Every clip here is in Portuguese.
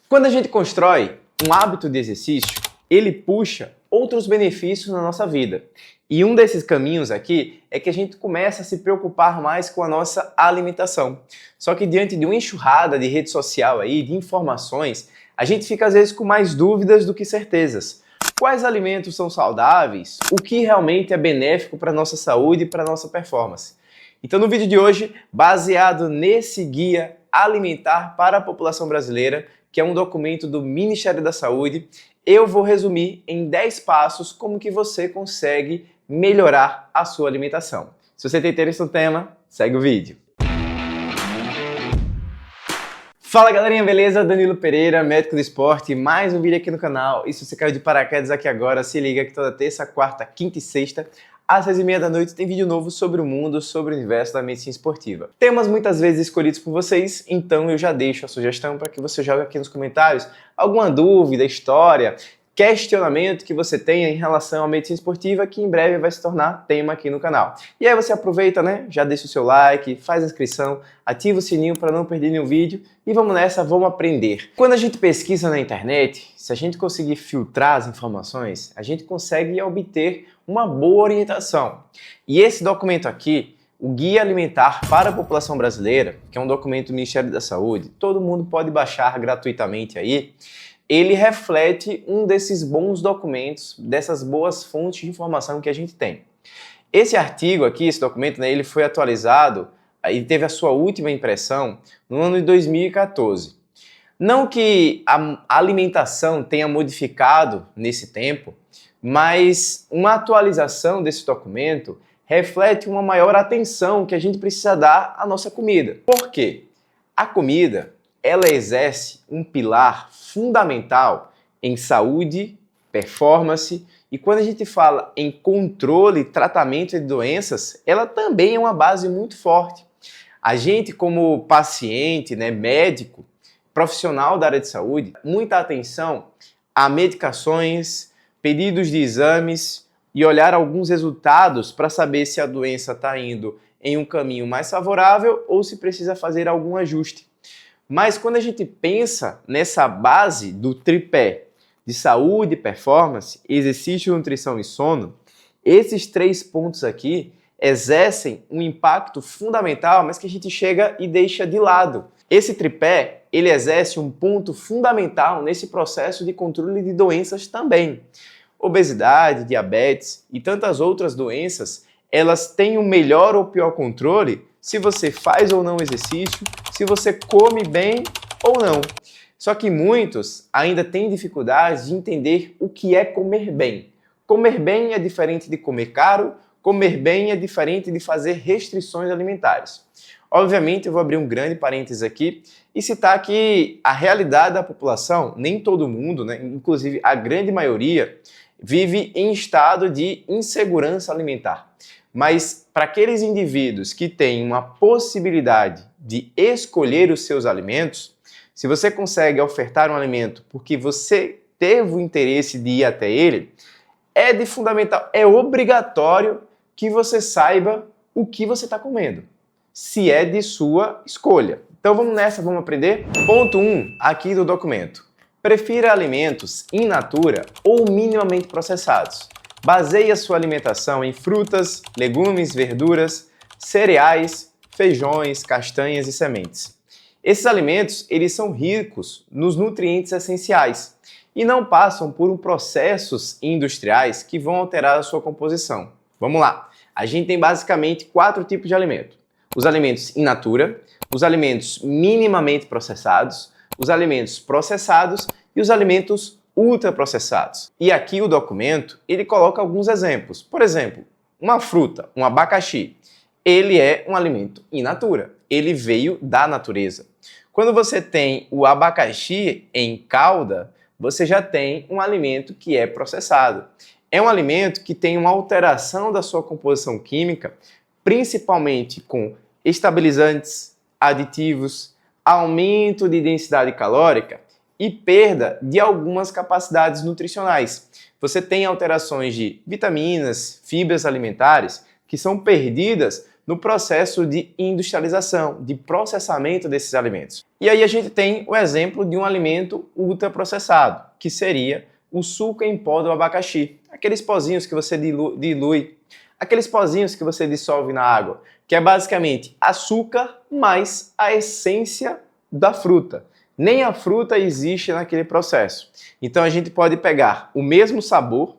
Quando a gente constrói um hábito de exercício, ele puxa outros benefícios na nossa vida. E um desses caminhos aqui é que a gente começa a se preocupar mais com a nossa alimentação. Só que diante de uma enxurrada de rede social aí, de informações, a gente fica às vezes com mais dúvidas do que certezas. Quais alimentos são saudáveis? O que realmente é benéfico para a nossa saúde e para a nossa performance? Então no vídeo de hoje, baseado nesse guia alimentar para a população brasileira, que é um documento do Ministério da Saúde, eu vou resumir em 10 passos como que você consegue melhorar a sua alimentação. Se você tem interesse no tema, segue o vídeo. Fala galerinha, beleza? Danilo Pereira, médico do esporte, mais um vídeo aqui no canal. E se você caiu de paraquedas aqui agora, se liga que toda terça, quarta, quinta e sexta, às 6h30 da noite, tem vídeo novo sobre o mundo, sobre o universo da medicina esportiva. Temas muitas vezes escolhidos por vocês, então eu já deixo a sugestão para que você jogue aqui nos comentários alguma dúvida, história, questionamento que você tenha em relação à medicina esportiva, que em breve vai se tornar tema aqui no canal. E aí você aproveita, né? Já deixa o seu like, faz a inscrição, ativa o sininho para não perder nenhum vídeo e vamos nessa, vamos aprender. Quando a gente pesquisa na internet, se a gente conseguir filtrar as informações, a gente consegue obter uma boa orientação. E esse documento aqui, o Guia Alimentar para a População Brasileira, que é um documento do Ministério da Saúde, todo mundo pode baixar gratuitamente aí, ele reflete um desses bons documentos, dessas boas fontes de informação que a gente tem. Esse artigo aqui, esse documento, né, ele foi atualizado e teve a sua última impressão no ano de 2014. Não que a alimentação tenha modificado nesse tempo, mas uma atualização desse documento reflete uma maior atenção que a gente precisa dar à nossa comida. Por quê? A comida, ela exerce um pilar fundamental em saúde, performance, e quando a gente fala em controle e tratamento de doenças, ela também é uma base muito forte. A gente, como paciente, né, médico, profissional da área de saúde, muita atenção a medicações, pedidos de exames e olhar alguns resultados para saber se a doença está indo em um caminho mais favorável ou se precisa fazer algum ajuste. Mas quando a gente pensa nessa base do tripé de saúde, performance, exercício, nutrição e sono, esses 3 pontos aqui exercem um impacto fundamental, mas que a gente chega e deixa de lado. Esse tripé, ele exerce um ponto fundamental nesse processo de controle de doenças também. Obesidade, diabetes e tantas outras doenças, elas têm o melhor ou pior controle se você faz ou não exercício, se você come bem ou não. Só que muitos ainda têm dificuldade de entender o que é comer bem. Comer bem é diferente de comer caro, comer bem é diferente de fazer restrições alimentares. Obviamente, eu vou abrir um grande parênteses aqui e citar que a realidade da população, nem todo mundo, né, inclusive a grande maioria, vive em estado de insegurança alimentar. Mas para aqueles indivíduos que têm uma possibilidade de escolher os seus alimentos, se você consegue ofertar um alimento porque você teve o interesse de ir até ele, é de fundamental, é obrigatório que você saiba o que você está comendo, se é de sua escolha. Então vamos nessa, vamos aprender? Ponto 1 aqui do documento. Prefira alimentos in natura ou minimamente processados. Baseie a sua alimentação em frutas, legumes, verduras, cereais, feijões, castanhas e sementes. Esses alimentos, eles são ricos nos nutrientes essenciais e não passam por processos industriais que vão alterar a sua composição. Vamos lá. A gente tem basicamente 4 tipos de alimento. Os alimentos in natura, os alimentos minimamente processados, os alimentos processados e os alimentos ultraprocessados. E aqui o documento, ele coloca alguns exemplos. Por exemplo, uma fruta, um abacaxi, ele é um alimento in natura, ele veio da natureza. Quando você tem o abacaxi em calda, você já tem um alimento que é processado. É um alimento que tem uma alteração da sua composição química, principalmente com estabilizantes, aditivos, aumento de densidade calórica e perda de algumas capacidades nutricionais. Você tem alterações de vitaminas, fibras alimentares que são perdidas no processo de industrialização, de processamento desses alimentos. E aí a gente tem o exemplo de um alimento ultraprocessado, que seria o suco em pó do abacaxi. Aqueles pozinhos que você dilui, aqueles pozinhos que você dissolve na água, que é basicamente açúcar mais a essência da fruta. Nem a fruta existe naquele processo. Então a gente pode pegar o mesmo sabor,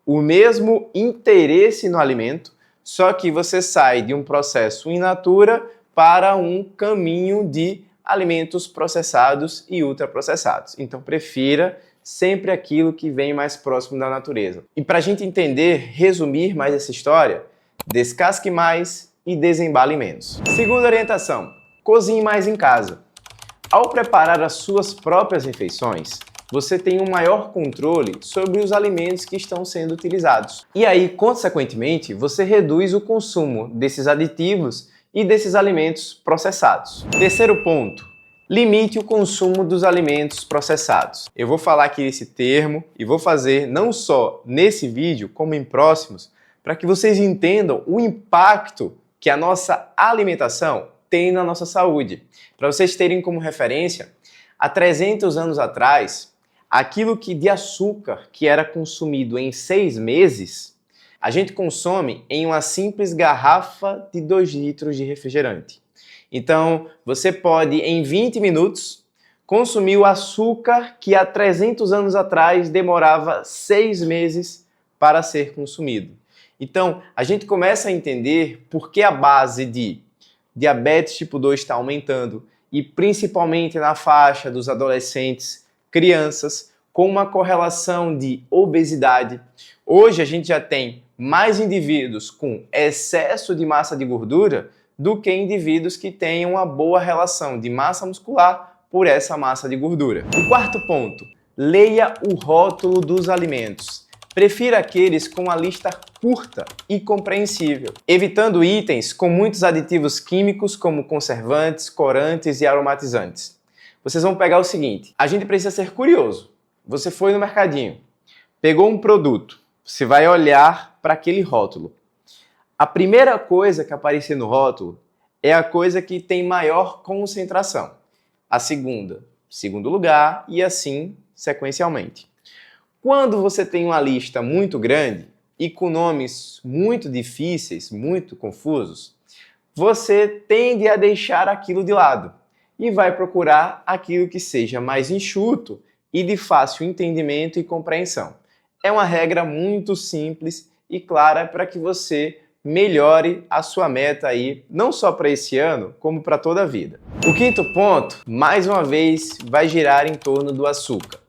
o mesmo interesse no alimento, só que você sai de um processo in natura para um caminho de alimentos processados e ultraprocessados. Então prefira sempre aquilo que vem mais próximo da natureza. E para a gente entender, resumir mais essa história, descasque mais e desembale menos. Segunda orientação, cozinhe mais em casa. Ao preparar as suas próprias refeições, você tem um maior controle sobre os alimentos que estão sendo utilizados. E aí, consequentemente, você reduz o consumo desses aditivos e desses alimentos processados. Terceiro ponto, limite o consumo dos alimentos processados. Eu vou falar aqui esse termo e vou fazer não só nesse vídeo, como em próximos, para que vocês entendam o impacto que a nossa alimentação tem na nossa saúde. Para vocês terem como referência, há 300 anos atrás, aquilo que de açúcar que era consumido em 6 meses, a gente consome em uma simples garrafa de 2 litros de refrigerante. Então, você pode, em 20 minutos, consumir o açúcar que há 300 anos atrás demorava 6 meses para ser consumido. Então, a gente começa a entender por que a base de diabetes tipo 2 está aumentando, e principalmente na faixa dos adolescentes, crianças, com uma correlação de obesidade. Hoje a gente já tem mais indivíduos com excesso de massa de gordura do que indivíduos que têm uma boa relação de massa muscular por essa massa de gordura. O quarto ponto, leia o rótulo dos alimentos. Prefira aqueles com a lista curta e compreensível, evitando itens com muitos aditivos químicos como conservantes, corantes e aromatizantes. Vocês vão pegar o seguinte, a gente precisa ser curioso. Você foi no mercadinho, pegou um produto, você vai olhar para aquele rótulo. A primeira coisa que aparecer no rótulo é a coisa que tem maior concentração. A segunda, segundo lugar e assim sequencialmente. Quando você tem uma lista muito grande e com nomes muito difíceis, muito confusos, você tende a deixar aquilo de lado e vai procurar aquilo que seja mais enxuto e de fácil entendimento e compreensão. É uma regra muito simples e clara para que você melhore a sua meta aí, não só para esse ano, como para toda a vida. O quinto ponto, mais uma vez, vai girar em torno do açúcar.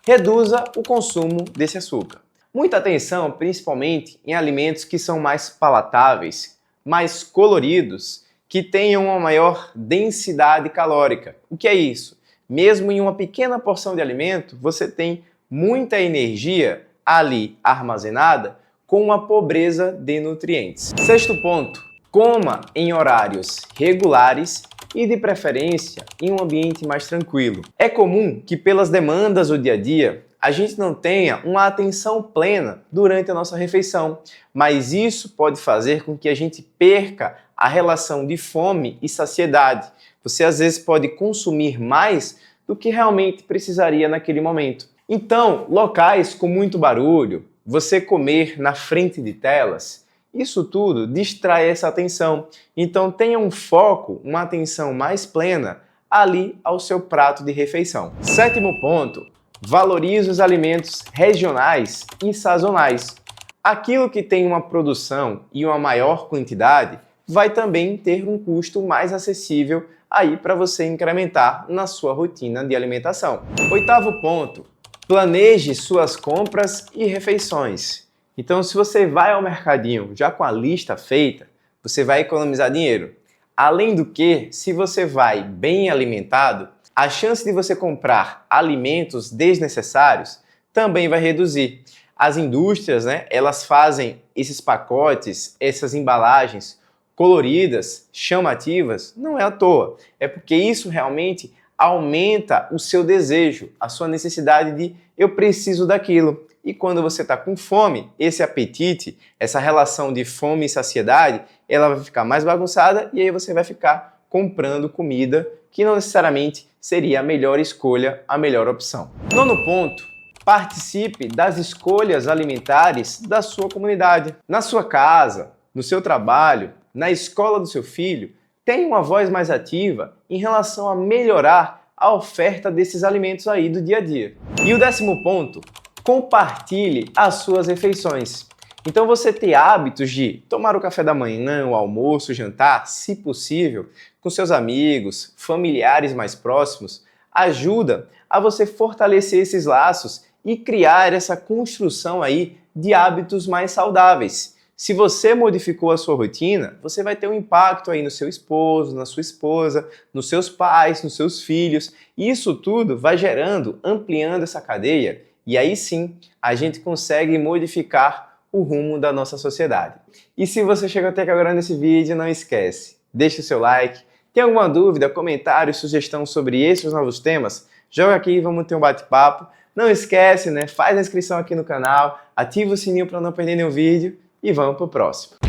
Reduza o consumo desse açúcar. Muita atenção, principalmente em alimentos que são mais palatáveis, mais coloridos, que tenham uma maior densidade calórica. O que é isso? Mesmo em uma pequena porção de alimento, você tem muita energia ali armazenada com uma pobreza de nutrientes. Sexto ponto, coma em horários regulares e de preferência em um ambiente mais tranquilo. É comum que pelas demandas do dia a dia, a gente não tenha uma atenção plena durante a nossa refeição, mas isso pode fazer com que a gente perca a relação de fome e saciedade. Você às vezes pode consumir mais do que realmente precisaria naquele momento. Então, locais com muito barulho, você comer na frente de telas, isso tudo distrai essa atenção. Então tenha um foco, uma atenção mais plena ali ao seu prato de refeição. Sétimo ponto, valorize os alimentos regionais e sazonais. Aquilo que tem uma produção e uma maior quantidade vai também ter um custo mais acessível aí para você incrementar na sua rotina de alimentação. Oitavo ponto, planeje suas compras e refeições. Então, se você vai ao mercadinho já com a lista feita, você vai economizar dinheiro. Além do que, se você vai bem alimentado, a chance de você comprar alimentos desnecessários também vai reduzir. As indústrias, elas fazem esses pacotes, essas embalagens coloridas, chamativas, não é à toa. É porque isso realmente aumenta o seu desejo, a sua necessidade de eu preciso daquilo. E quando você está com fome, esse apetite, essa relação de fome e saciedade, ela vai ficar mais bagunçada e aí você vai ficar comprando comida que não necessariamente seria a melhor escolha, a melhor opção. Nono ponto, participe das escolhas alimentares da sua comunidade. Na sua casa, no seu trabalho, na escola do seu filho, tenha uma voz mais ativa em relação a melhorar a oferta desses alimentos aí do dia a dia. E o 10º ponto, compartilhe as suas refeições. Então você ter hábitos de tomar o café da manhã, o almoço, o jantar, se possível, com seus amigos, familiares mais próximos, ajuda a você fortalecer esses laços e criar essa construção aí de hábitos mais saudáveis. Se você modificou a sua rotina, você vai ter um impacto aí no seu esposo, na sua esposa, nos seus pais, nos seus filhos. E isso tudo vai gerando, ampliando essa cadeia. E aí sim, a gente consegue modificar o rumo da nossa sociedade. E se você chegou até aqui agora nesse vídeo, não esquece, deixa o seu like. Tem alguma dúvida, comentário, sugestão sobre esses novos temas? Joga aqui e vamos ter um bate-papo. Não esquece, faz a inscrição aqui no canal, ativa o sininho para não perder nenhum vídeo e vamos pro próximo.